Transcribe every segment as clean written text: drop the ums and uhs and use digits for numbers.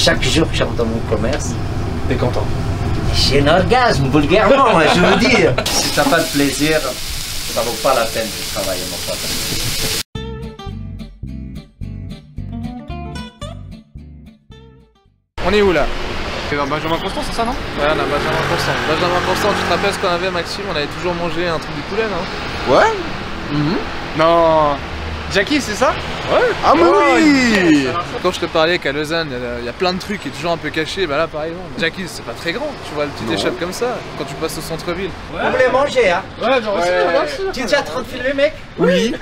Chaque jour que j'entre dans mon commerce, T'es content? j'ai un orgasme, vulgairement, je veux dire. Si t'as pas de plaisir, ça vaut pas la peine de travailler, mon pote. On est où là? C'est dans Benjamin Constant, c'est ça, non? Ouais, on a Benjamin Constant. Benjamin Constant, tu te rappelles ce qu'on avait, Maxime? On avait toujours mangé un truc du poulet, non? Ouais. Non. Jackie, c'est ça? Ouais. Ah mais oui. Quand je te parlais qu'à Lausanne, il y a plein de trucs qui est toujours un peu caché, bah là par exemple, Jackie c'est pas très grand, tu vois le petit échoppe comme ça, quand tu passes au centre-ville. Vous voulez manger, hein? Ouais, bien sûr. Tu es déjà en train de filmer, mec? Oui.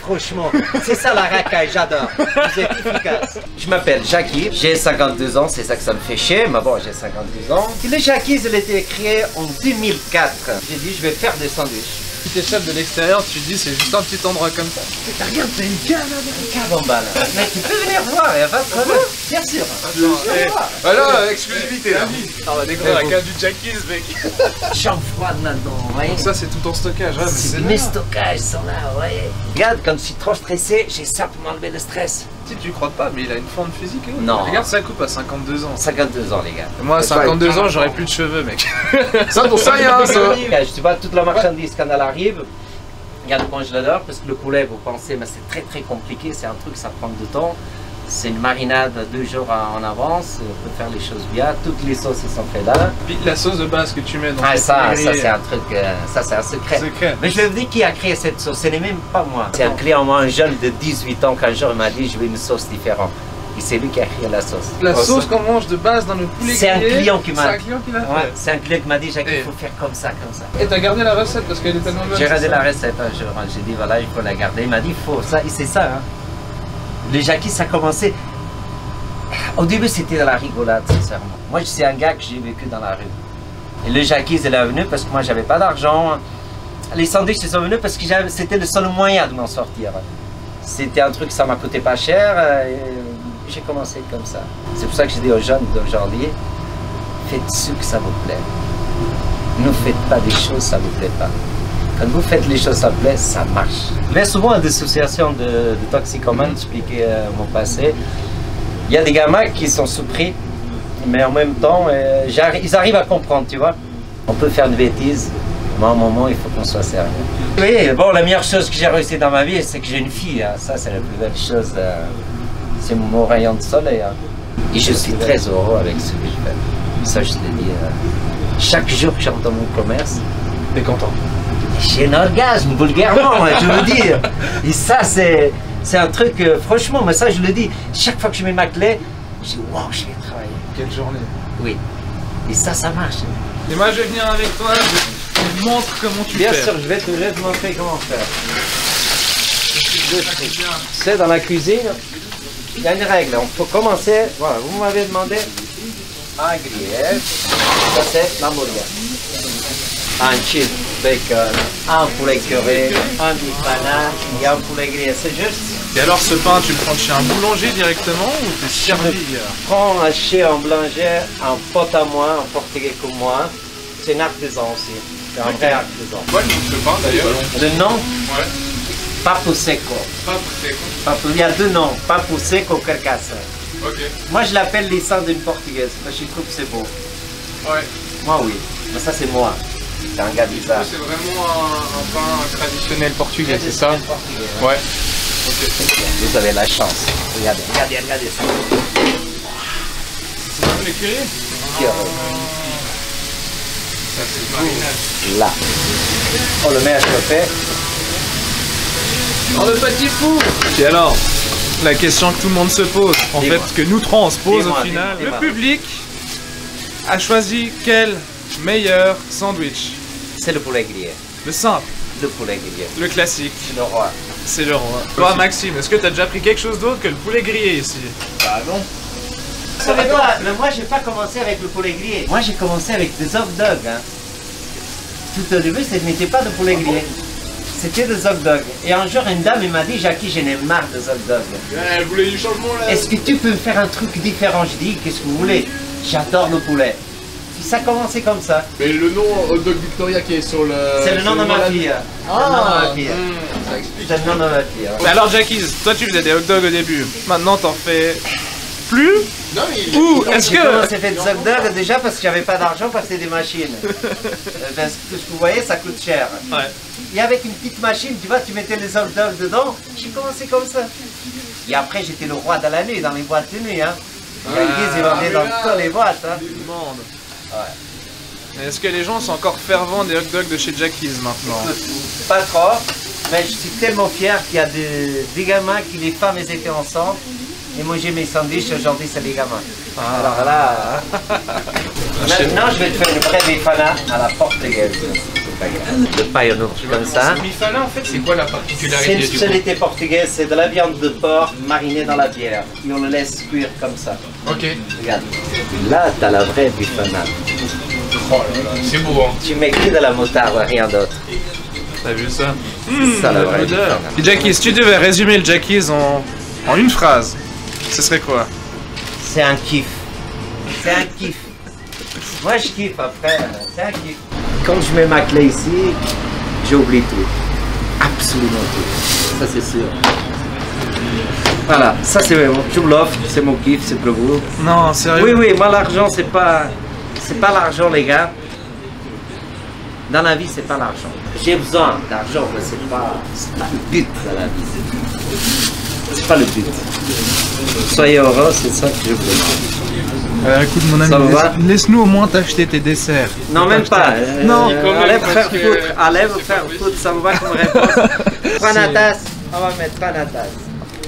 Franchement, c'est ça la racaille, j'adore. Vous êtes efficace. Je m'appelle Jackie, j'ai 52 ans, c'est ça que ça me fait chier, mais bon, j'ai 52 ans. Le Jackie, il a été créé en 2004. J'ai dit, je vais faire des sandwichs. Petit échoppe de l'extérieur, tu te dis c'est juste un petit endroit comme ça. Regarde, t'as une cave là, une cave en bas là. Mec, tu peux venir voir, il y a pas de problème. Bien sûr. Alors, exclusivité là. On va découvrir la cave du Jackie's, mec. Chambre froide maintenant, vous voyez. Donc ça c'est tout en stockage, ouais, mais C'est c'est mes stockages sont là, vous voyez. Regarde, quand je suis trop stressé, j'ai ça pour m'enlever le stress. Si tu crois pas, mais il a une forme physique. Hein. Non. Regarde sa coupe à 52 ans. 52 ans, les gars. Moi à 52 ans, j'aurais plus de cheveux, mec. Ça, t'en sais rien, ça. Tu vois toute la marchandise quand elle arrive. Regarde comment je l'adore, parce que le poulet, vous pensez, mais c'est très très compliqué, c'est un truc, ça prend du temps. C'est une marinade 2 jours en avance, on peut faire les choses bien, toutes les sauces elles sont faites là. Puis la sauce de base que tu mets dans Ah le ça poulet grillé. c'est un truc, ça c'est un secret. Secret. Mais je vais vous dire qui a créé cette sauce, ce n'est même pas moi. C'est un client, moi, un jeune de 18 ans, qu'un jour il m'a dit je veux une sauce différente. Et c'est lui qui a créé la sauce. La sauce qu'on mange de base dans le poulet C'est un grillé, client qui m'a C'est un client qui l'a fait. Ouais, c'est un client qui m'a dit Jacques, Et- il faut faire comme ça, comme ça. Et t'as gardé la recette parce qu'elle est tellement bonne. J'ai c'est regardé ça la recette un jour, j'ai dit voilà, il faut la garder. Il m'a dit il faut ça, et c'est ça. Hein. Les Jackie, ça a commencé. Au début, c'était de la rigolade, sincèrement. Moi, je suis un gars que j'ai vécu dans la rue. Et le Jackie, il est venu parce que moi, j'avais pas d'argent. Les sandwichs, ils sont venus parce que c'était le seul moyen de m'en sortir. C'était un truc, ça m'a coûté pas cher. Et j'ai commencé comme ça. C'est pour ça que je dis aux jeunes d'aujourd'hui, faites ce que ça vous plaît. Ne faites pas des choses, ça vous plaît pas. Quand vous faites les choses, ça vous plaît, ça marche. Je vais souvent à des associations de toxicomanes expliquer mon passé. Il y a des gamins qui sont surpris, mais en même temps, ils arrivent à comprendre, tu vois. On peut faire une bêtise, mais à un moment, il faut qu'on soit sérieux. Oui, bon, la meilleure chose que j'ai réussi dans ma vie, c'est que j'ai une fille. Hein. Ça, c'est la plus belle chose. C'est mon rayon de soleil. Hein. Et je suis très heureux avec ce que je fais. Ça, je te le dis. Chaque jour que j'entre dans mon commerce, T'es content? j'ai un orgasme, vulgairement, je veux dire. Et ça, c'est un truc, franchement, mais ça, je le dis. Chaque fois que je mets ma clé, je dis, wow, je vais travailler. Quelle journée. Oui. Et ça marche. Et moi je vais venir avec toi, je te montre comment tu Bien fais. sûr, je vais te montrer comment faire. C'est dans la cuisine, il y a une règle. On peut commencer, voilà, vous m'avez demandé un gruyère, ça c'est l'hamburger. Un cheese bacon, un poulet curry, un bifana et un poulet grillé, c'est juste. Et alors ce pain, tu le prends de chez un boulanger directement ou t'es servi? Prends un chez un boulanger, un pote à moi, un portugais comme moi. C'est un artisan aussi. C'est un vrai artisan. Quoi le nom de ce pain d'ailleurs? Le nom, Ouais. Papo Seco. Pas c'est Il y a 2 noms, Papo Seco Carcaça. Ok. Moi je l'appelle les sangs d'une portugaise, parce que je trouve que c'est beau. Ouais. Moi oui, mais ça c'est moi. C'est un gars bizarre. C'est vraiment un pain traditionnel portugais, c'est ça? Portugais, ouais. Ouais. Ok. Vous avez la chance. Regardez ça. C'est un poulet curry? Ça c'est marinade. Là. Oh, le meilleur chauffé. Oh le petit fou. Et alors, la question que tout le monde se pose, en fait, Dis-moi. que nous trois on se pose au Dis-moi, final, dis-moi. le public a choisi quel meilleur sandwich? C'est le poulet grillé. Le simple, Le poulet grillé. le classique, Le roi. c'est le roi. Toi Maxime, est-ce que t'as déjà pris quelque chose d'autre que le poulet grillé ici? Bah non. Vous savez quoi, mais moi j'ai pas commencé avec le poulet grillé. Moi j'ai commencé avec des hot dogs. Hein. Tout au début, ce n'était pas de poulet grillé. C'était des hot dogs. Et un jour, une dame elle m'a dit, Jackie, j'en ai marre des hot dogs. Elle voulait du changement là. Est-ce que tu peux me faire un truc différent? Je dis, qu'est-ce que vous voulez? J'adore le poulet. Et ça a commencé comme ça. Mais le nom Hot Dog Victoria qui est sur le. C'est le nom de ma fille. Ah, C'est le nom de ma fille. ça explique. C'est le nom de ma fille. Mais alors Jackie, toi tu faisais des hot dogs au début, maintenant t'en fais plus Non, mais il ou Est-ce J'ai que... commencé à faire des hot dogs déjà parce que j'avais pas d'argent pour acheter des machines. Parce que tout ce que vous voyez, ça coûte cher. Ouais. Et avec une petite machine, tu vois, tu mettais les hot dogs dedans. J'ai commencé comme ça. Et après, j'étais le roi de la nuit, dans les boîtes de nuit. Hein. Ils vendaient dans toutes les boîtes. Hein. Ouais. Est-ce que les gens sont encore fervents des hot dogs de chez Jackie's maintenant? Pas trop, mais je suis tellement fier qu'il y a des gamins qui, les femmes, elles étaient ensemble. Et moi j'ai mes sandwichs, aujourd'hui c'est les gamins. Alors là, maintenant je vais te faire une vraie bifana à la portugaise. Le paillonneau, comme ça. Le bifana en fait, c'est quoi la C'est particularité une du spécialité portugaise, c'est de la viande de porc marinée dans la bière. Et on le laisse cuire comme ça. Ok. Regarde, là t'as la vraie bifana. Oh là là, c'est beau hein. Tu mets que de la moutarde, rien d'autre. T'as vu ça? C'est ça la vraie bifana. Et Jackie's, tu devais résumer le Jackie's en une phrase. Ce serait quoi? C'est un kiff. C'est un kiff. Moi je kiffe après, c'est un kiff. Quand je mets ma clé ici, j'oublie tout. Absolument tout. Ça c'est sûr. Voilà, ça c'est bon. Je vous l'offre, c'est mon kiff, c'est pour vous. Non, sérieux? Oui, oui, moi l'argent c'est pas l'argent les gars. Dans la vie c'est pas l'argent. J'ai besoin d'argent, mais c'est pas le but de la vie. C'est pas le but. Soyez heureux, c'est ça que je veux. Écoute mon Ça ami, va laisse-nous au moins t'acheter tes desserts. Non, même pas. Non, allez vous faire foutre. Allez vous faire foutre, ça me va comme réponse. Prends la tasse. On va mettre pas la tasse.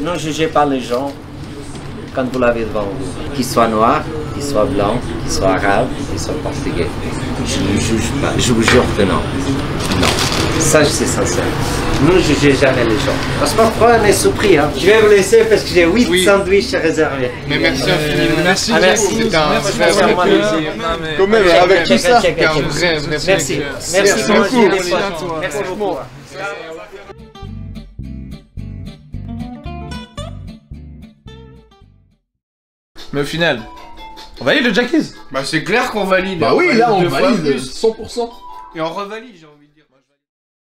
Ne jugez pas les gens quand vous l'avez devant vous. Qu'ils soient noirs, qu'ils soient blancs, qu'ils soient arabes, qu'ils soient portugais. Je ne juge pas. Je vous jure que non. Non. Ça, c'est sincère. Ne jugez jamais les gens. Parce que parfois, on est surpris. Hein. Je vais vous laisser parce que j'ai 8 sandwichs réservés. Mais merci infiniment. Merci, Ah, merci. C'était un vrai plaisir. Quand même, avec tout ça. C'était un vrai Merci. plaisir. Merci beaucoup. les Merci à potes. toi. Merci beaucoup. Mais au final, on valide le Jackie's? Bah c'est clair qu'on valide. Bah oui, là on Deux fois valide plus. 100%. Et on revalide j'ai envie.